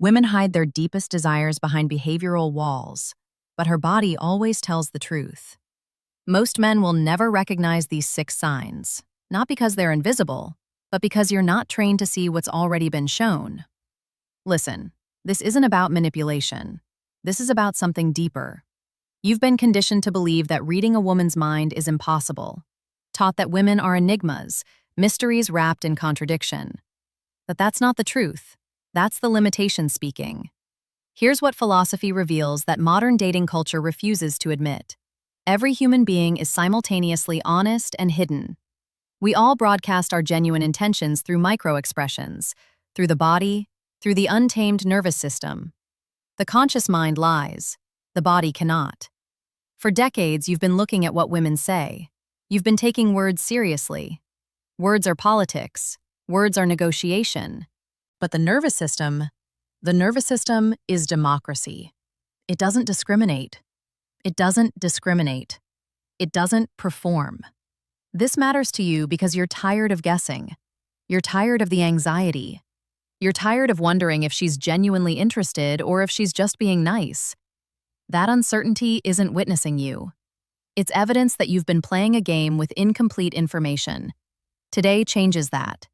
Women hide their deepest desires behind behavioral walls, but her body always tells the truth. Most men will never recognize these 6 signs, not because they're invisible, but because you're not trained to see what's already been shown. Listen, this isn't about manipulation. This is about something deeper. You've been conditioned to believe that reading a woman's mind is impossible, taught that women are enigmas, mysteries wrapped in contradiction. But that's not the truth. That's the limitation speaking. Here's what philosophy reveals that modern dating culture refuses to admit. Every human being is simultaneously honest and hidden. We all broadcast our genuine intentions through micro-expressions, through the body, through the untamed nervous system. The conscious mind lies. The body cannot. For decades, you've been looking at what women say. You've been taking words seriously. Words are politics. Words are negotiation. But the nervous system is democracy. It doesn't discriminate. It doesn't discriminate. It doesn't perform. This matters to you because you're tired of guessing. You're tired of the anxiety. You're tired of wondering if she's genuinely interested or if she's just being nice. That uncertainty isn't witnessing you. It's evidence that you've been playing a game with incomplete information. Today changes that.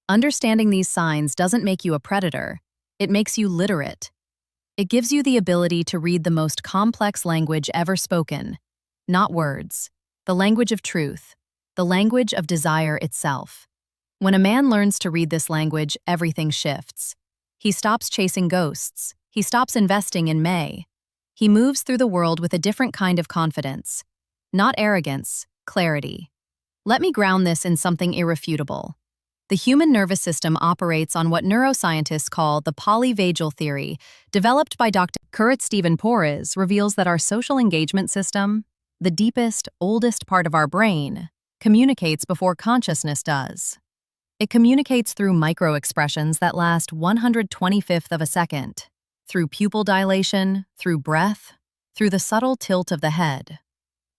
Understanding these signs doesn't make you a predator. It makes you literate. It gives you the ability to read the most complex language ever spoken. Not words. The language of truth. The language of desire itself. When a man learns to read this language, everything shifts. He stops chasing ghosts. He stops investing in May. He moves through the world with a different kind of confidence. Not arrogance, clarity. Let me ground this in something irrefutable. The human nervous system operates on what neuroscientists call the polyvagal theory, developed by Dr. Kurt Stephen Porras, reveals that our social engagement system, the deepest, oldest part of our brain, communicates before consciousness does. It communicates through micro-expressions that last 1/125th of a second, through pupil dilation, through breath, through the subtle tilt of the head.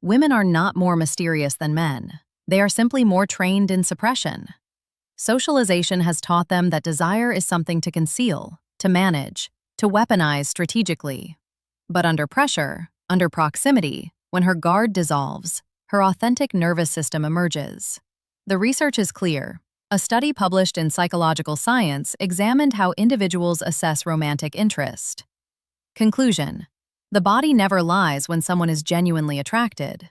Women are not more mysterious than men. They are simply more trained in suppression. Socialization has taught them that desire is something to conceal, to manage, to weaponize strategically. But under pressure, under proximity, when her guard dissolves, her authentic nervous system emerges. The research is clear. A study published in Psychological Science examined how individuals assess romantic interest. Conclusion: the body never lies when someone is genuinely attracted.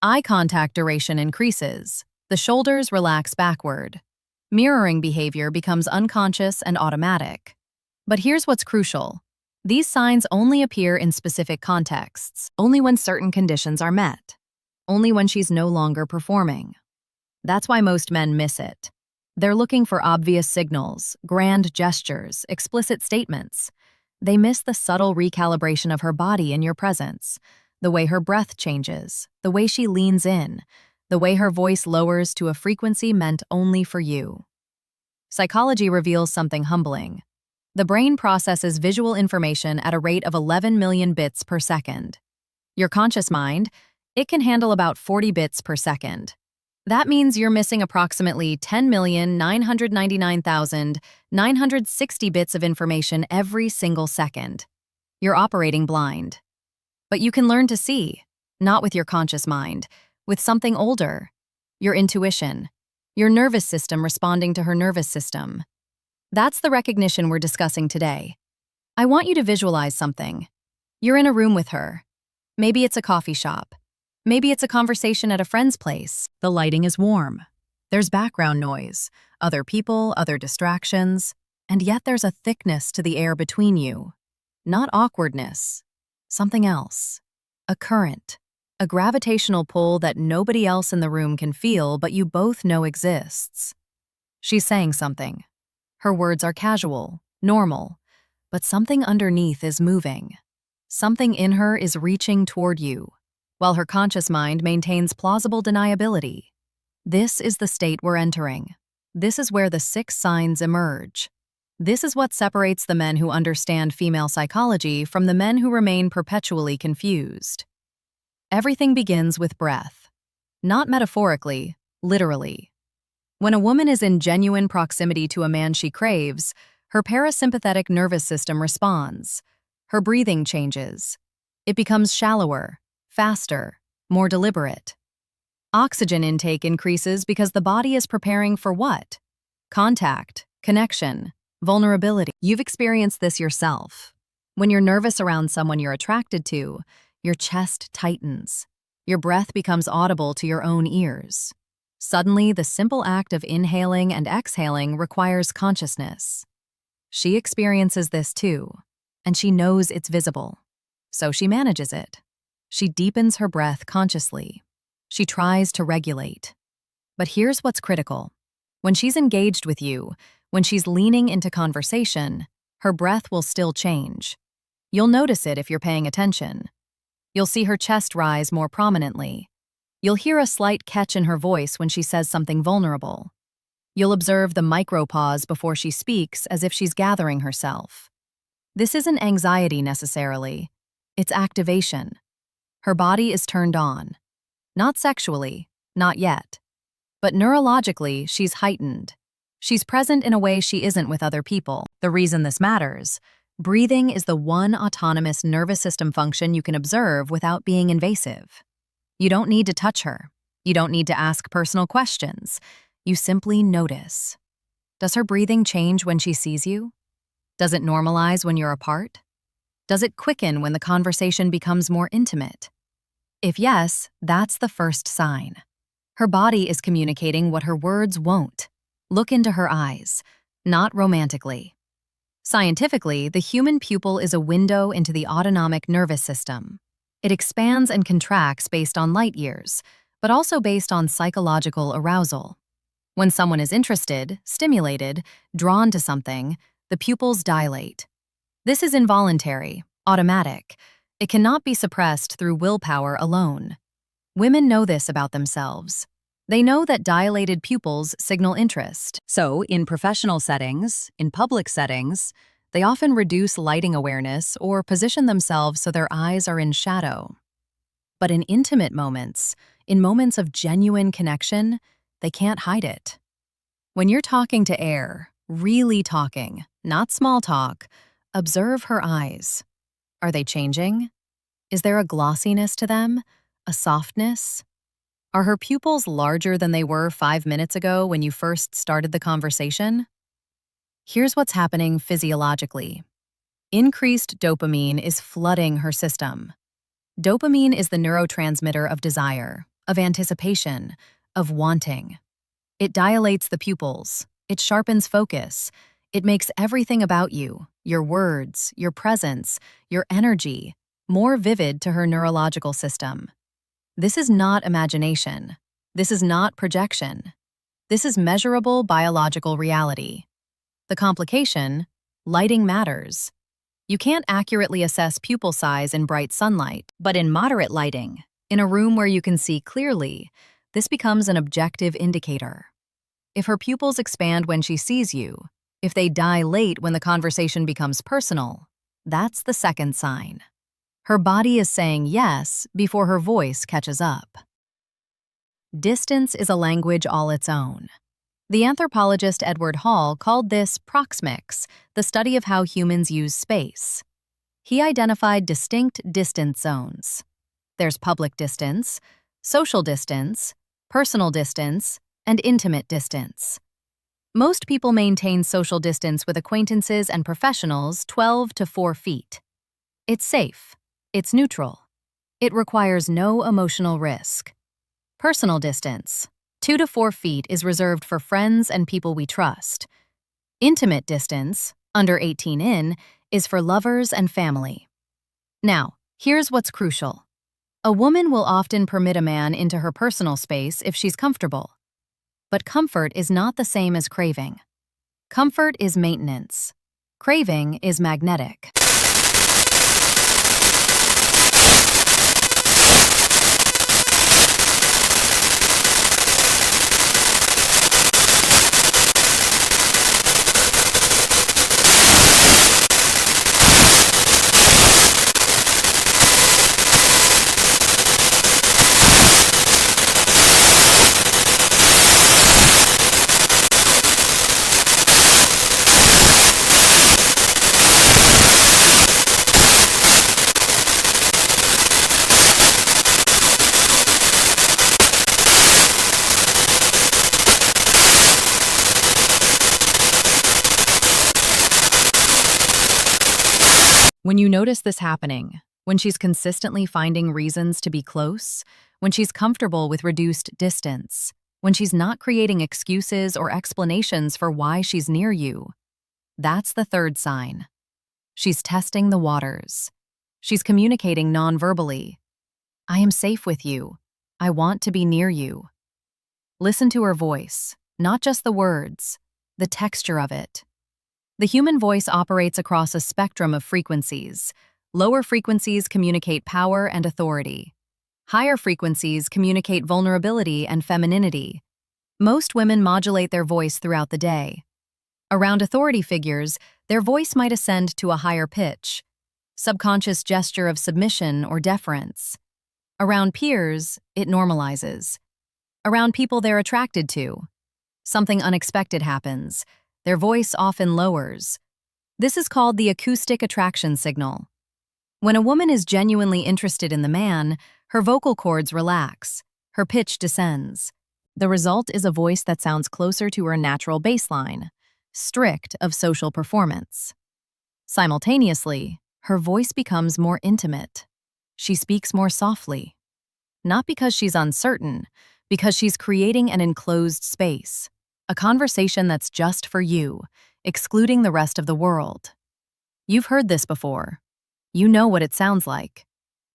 Eye contact duration increases. The shoulders relax backward. Mirroring behavior becomes unconscious and automatic. But here's what's crucial. These signs only appear in specific contexts, only when certain conditions are met, only when she's no longer performing. That's why most men miss it. They're looking for obvious signals, grand gestures, explicit statements. They miss the subtle recalibration of her body in your presence, the way her breath changes, the way she leans in, the way her voice lowers to a frequency meant only for you. Psychology reveals something humbling. The brain processes visual information at a rate of 11 million bits per second. Your conscious mind, it can handle about 40 bits per second. That means you're missing approximately 10,999,960 bits of information every single second. You're operating blind. But you can learn to see, not with your conscious mind, with something older, your intuition, your nervous system responding to her nervous system. That's the recognition we're discussing today. I want you to visualize something. You're in a room with her. Maybe it's a coffee shop. Maybe it's a conversation at a friend's place. The lighting is warm. There's background noise, other people, other distractions, and yet there's a thickness to the air between you. Not awkwardness, something else. A current. A gravitational pull that nobody else in the room can feel, but you both know exists. She's saying something. Her words are casual, normal, but something underneath is moving. Something in her is reaching toward you, while her conscious mind maintains plausible deniability. This is the state we're entering. This is where the 6 signs emerge. This is what separates the men who understand female psychology from the men who remain perpetually confused. Everything begins with breath. Not metaphorically, literally. When a woman is in genuine proximity to a man she craves, Her parasympathetic nervous system responds. Her breathing changes. It becomes shallower, faster, more deliberate. Oxygen intake increases because the body is preparing for what? Contact, connection, vulnerability. You've experienced this yourself. When you're nervous around someone you're attracted to, your chest tightens. Your breath becomes audible to your own ears. Suddenly, the simple act of inhaling and exhaling requires consciousness. She experiences this too, and she knows it's visible. So she manages it. She deepens her breath consciously. She tries to regulate. But here's what's critical. When she's engaged with you, when she's leaning into conversation, her breath will still change. You'll notice it if you're paying attention. You'll see her chest rise more prominently. You'll hear a slight catch in her voice when she says something vulnerable. You'll observe the micro-pause before she speaks as if she's gathering herself. This isn't anxiety necessarily. It's activation. Her body is turned on. Not sexually, not yet. But neurologically, she's heightened. She's present in a way she isn't with other people. The reason this matters: breathing is the one autonomous nervous system function you can observe without being invasive. You don't need to touch her. You don't need to ask personal questions. You simply notice. Does her breathing change when she sees you? Does it normalize when you're apart? Does it quicken when the conversation becomes more intimate? If yes, that's the first sign. Her body is communicating what her words won't. Look into her eyes, not romantically. Scientifically, the human pupil is a window into the autonomic nervous system. It expands and contracts based on light years, but also based on psychological arousal. When someone is interested, stimulated, drawn to something, the pupils dilate. This is involuntary, automatic. It cannot be suppressed through willpower alone. Women know this about themselves. They know that dilated pupils signal interest. So, in professional settings, in public settings, they often reduce lighting awareness or position themselves so their eyes are in shadow. But in intimate moments, in moments of genuine connection, they can't hide it. When you're talking to air, really talking, not small talk, observe her eyes. Are they changing? Is there a glossiness to them? A softness? Are her pupils larger than they were 5 minutes ago when you first started the conversation? Here's what's happening physiologically. Increased dopamine is flooding her system. Dopamine is the neurotransmitter of desire, of anticipation, of wanting. It dilates the pupils. It sharpens focus. It makes everything about you, your words, your presence, your energy, more vivid to her neurological system. This is not imagination. This is not projection. This is measurable biological reality. The complication: lighting matters. You can't accurately assess pupil size in bright sunlight, but in moderate lighting, in a room where you can see clearly, this becomes an objective indicator. If her pupils expand when she sees you, if they dilate when the conversation becomes personal, that's the second sign. Her body is saying yes before her voice catches up. Distance is a language all its own. The anthropologist Edward Hall called this proxemics, the study of how humans use space. He identified distinct distance zones. There's public distance, social distance, personal distance, and intimate distance. Most people maintain social distance with acquaintances and professionals 12 to 4 feet. It's safe. It's neutral. It requires no emotional risk. Personal distance, 2 to 4 feet, is reserved for friends and people we trust. Intimate distance, under 18 in, is for lovers and family. Now, here's what's crucial. A woman will often permit a man into her personal space if she's comfortable. But comfort is not the same as craving. Comfort is maintenance. Craving is magnetic. When you notice this happening, when she's consistently finding reasons to be close, when she's comfortable with reduced distance, when she's not creating excuses or explanations for why she's near you, that's the third sign. She's testing the waters. She's communicating non-verbally. I am safe with you. I want to be near you. Listen to her voice, not just the words, the texture of it. The human voice operates across a spectrum of frequencies. Lower frequencies communicate power and authority. Higher frequencies communicate vulnerability and femininity. Most women modulate their voice throughout the day. Around authority figures, their voice might ascend to a higher pitch, subconscious gesture of submission or deference. Around peers, it normalizes. Around people they're attracted to, something unexpected happens. Their voice often lowers. This is called the acoustic attraction signal. When a woman is genuinely interested in the man, her vocal cords relax, her pitch descends. The result is a voice that sounds closer to her natural baseline, strict of social performance. Simultaneously, her voice becomes more intimate. She speaks more softly. Not because she's uncertain, because she's creating an enclosed space, a conversation that's just for you, excluding the rest of the world. You've heard this before. You know what it sounds like.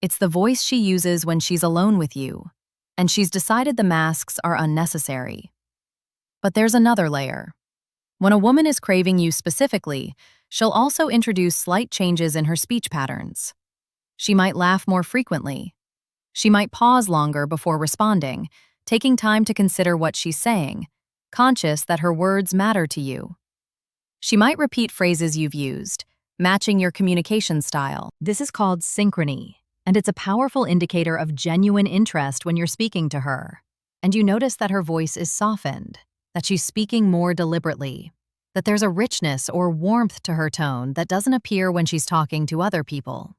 It's the voice she uses when she's alone with you, and she's decided the masks are unnecessary. But there's another layer. When a woman is craving you specifically, she'll also introduce slight changes in her speech patterns. She might laugh more frequently. She might pause longer before responding, taking time to consider what she's saying, conscious that her words matter to you. She might repeat phrases you've used, matching your communication style. This is called synchrony, and it's a powerful indicator of genuine interest when you're speaking to her. And you notice that her voice is softened, that she's speaking more deliberately, that there's a richness or warmth to her tone that doesn't appear when she's talking to other people.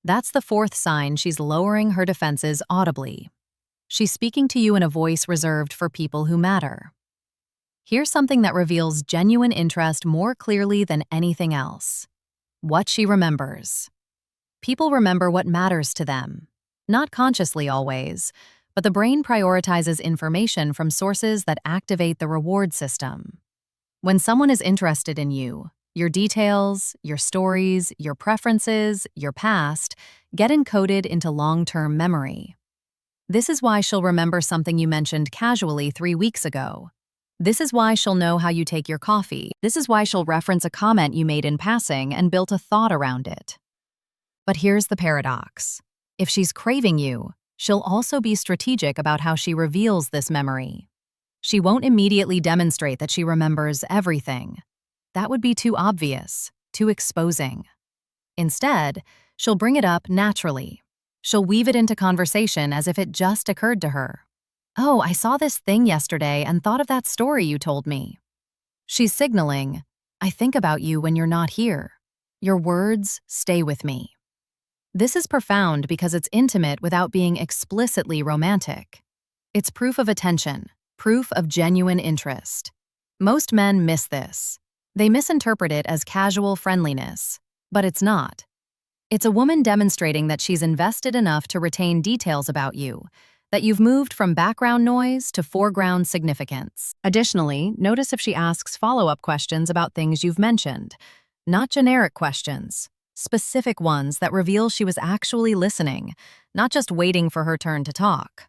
That's the fourth sign she's lowering her defenses audibly. She's speaking to you in a voice reserved for people who matter. Here's something that reveals genuine interest more clearly than anything else. What she remembers. People remember what matters to them. Not consciously always, but the brain prioritizes information from sources that activate the reward system. When someone is interested in you, your details, your stories, your preferences, your past get encoded into long-term memory. This is why she'll remember something you mentioned casually 3 weeks ago. This is why she'll know how you take your coffee. This is why she'll reference a comment you made in passing and built a thought around it. But here's the paradox. If she's craving you, she'll also be strategic about how she reveals this memory. She won't immediately demonstrate that she remembers everything. That would be too obvious, too exposing. Instead, she'll bring it up naturally. She'll weave it into conversation as if it just occurred to her. Oh, I saw this thing yesterday and thought of that story you told me. She's signaling, I think about you when you're not here. Your words stay with me. This is profound because it's intimate without being explicitly romantic. It's proof of attention, proof of genuine interest. Most men miss this. They misinterpret it as casual friendliness, but it's not. It's a woman demonstrating that she's invested enough to retain details about you, that you've moved from background noise to foreground significance. Additionally, notice if she asks follow-up questions about things you've mentioned, not generic questions, specific ones that reveal she was actually listening, not just waiting for her turn to talk.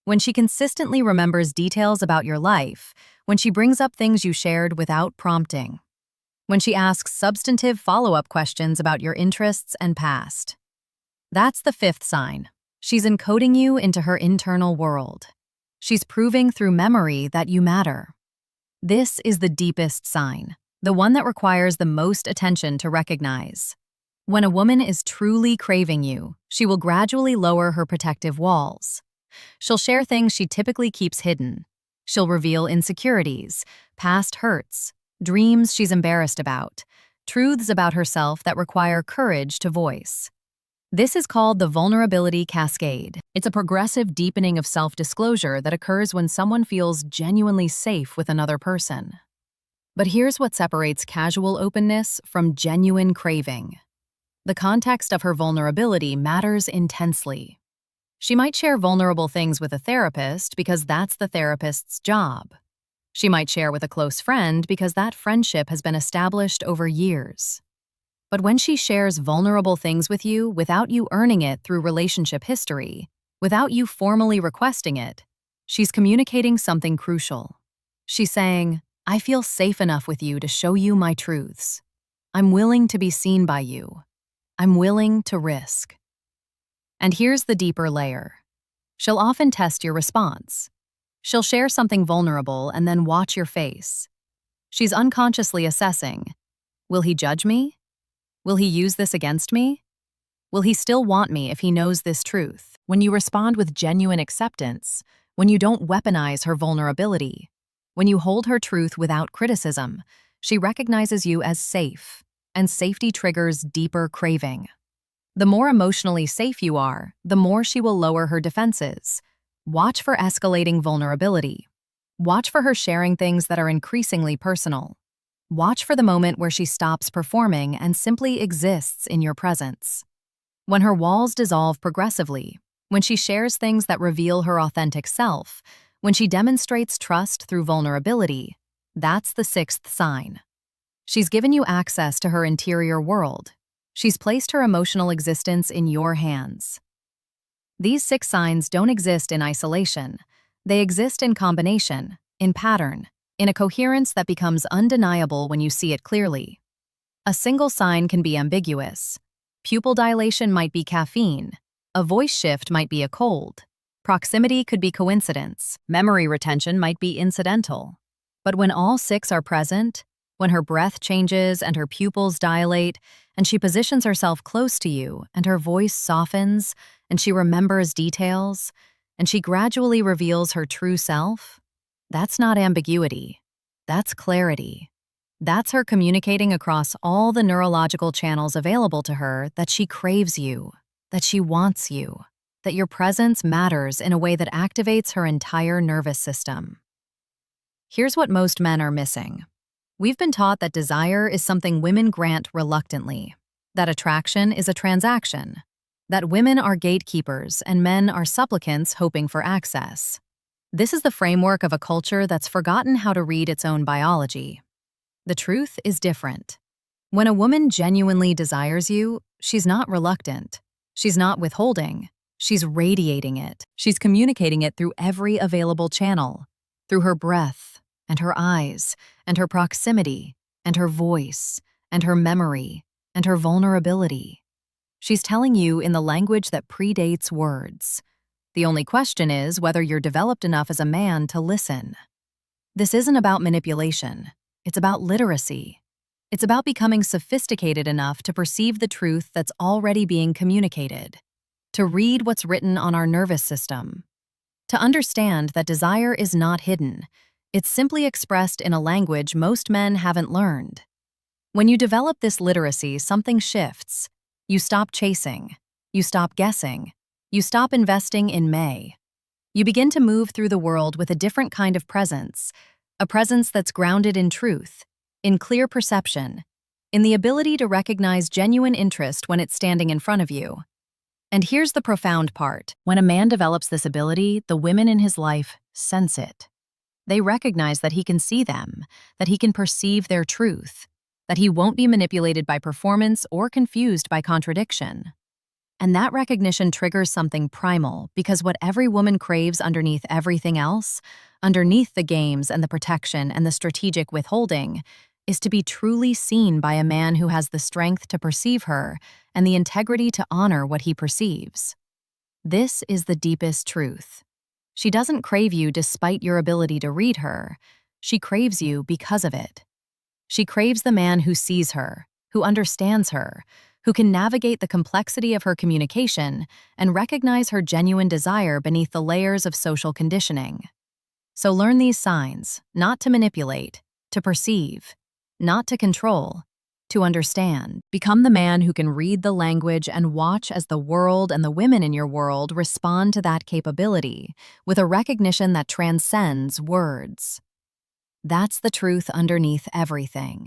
When she consistently remembers details about your life, when she brings up things you shared without prompting, when she asks substantive follow-up questions about your interests and past. That's the fifth sign. She's encoding you into her internal world. She's proving through memory that you matter. This is the deepest sign, the one that requires the most attention to recognize. When a woman is truly craving you, she will gradually lower her protective walls. She'll share things she typically keeps hidden. She'll reveal insecurities, past hurts, dreams she's embarrassed about, truths about herself that require courage to voice. This is called the vulnerability cascade. It's a progressive deepening of self-disclosure that occurs when someone feels genuinely safe with another person. But here's what separates casual openness from genuine craving. The context of her vulnerability matters intensely. She might share vulnerable things with a therapist because that's the therapist's job. She might share with a close friend because that friendship has been established over years. But when she shares vulnerable things with you without you earning it through relationship history, without you formally requesting it, she's communicating something crucial. She's saying, I feel safe enough with you to show you my truths. I'm willing to be seen by you. I'm willing to risk. And here's the deeper layer. She'll often test your response. She'll share something vulnerable and then watch your face. She's unconsciously assessing, will he judge me? Will he use this against me? Will he still want me if he knows this truth? When you respond with genuine acceptance, when you don't weaponize her vulnerability, when you hold her truth without criticism, she recognizes you as safe, and safety triggers deeper craving. The more emotionally safe you are, the more she will lower her defenses. Watch for escalating vulnerability. Watch for her sharing things that are increasingly personal. Watch for the moment where she stops performing and simply exists in your presence. When her walls dissolve progressively, when she shares things that reveal her authentic self, when she demonstrates trust through vulnerability, that's the sixth sign. She's given you access to her interior world. She's placed her emotional existence in your hands. These 6 signs don't exist in isolation. They exist in combination, in pattern, in a coherence that becomes undeniable when you see it clearly. A single sign can be ambiguous. Pupil dilation might be caffeine. A voice shift might be a cold. Proximity could be coincidence. Memory retention might be incidental. But when all 6 are present, when her breath changes and her pupils dilate, and she positions herself close to you, and her voice softens, and she remembers details, and she gradually reveals her true self, that's not ambiguity. That's clarity. That's her communicating across all the neurological channels available to her that she craves you, that she wants you, that your presence matters in a way that activates her entire nervous system. Here's what most men are missing. We've been taught that desire is something women grant reluctantly, that attraction is a transaction, that women are gatekeepers and men are supplicants hoping for access. This is the framework of a culture that's forgotten how to read its own biology. The truth is different. When a woman genuinely desires you, she's not reluctant. She's not withholding. She's radiating it. She's communicating it through every available channel, through her breath, and her eyes, and her proximity, and her voice, and her memory, and her vulnerability. She's telling you in the language that predates words. The only question is whether you're developed enough as a man to listen. This isn't about manipulation. It's about literacy. It's about becoming sophisticated enough to perceive the truth that's already being communicated, to read what's written on our nervous system, to understand that desire is not hidden. It's simply expressed in a language most men haven't learned. When you develop this literacy, something shifts. You stop chasing. You stop guessing. You stop investing in may. You begin to move through the world with a different kind of presence, a presence that's grounded in truth, in clear perception, in the ability to recognize genuine interest when it's standing in front of you. And here's the profound part. When a man develops this ability, the women in his life sense it. They recognize that he can see them, that he can perceive their truth, that he won't be manipulated by performance or confused by contradiction. And that recognition triggers something primal, because what every woman craves underneath everything else, underneath the games and the protection and the strategic withholding, is to be truly seen by a man who has the strength to perceive her and the integrity to honor what he perceives. This is the deepest truth. She doesn't crave you despite your ability to read her. She craves you because of it. She craves the man who sees her, who understands her, who can navigate the complexity of her communication and recognize her genuine desire beneath the layers of social conditioning. So learn these signs, not to manipulate, to perceive, not to control, to understand. Become the man who can read the language and watch as the world and the women in your world respond to that capability with a recognition that transcends words. That's the truth underneath everything.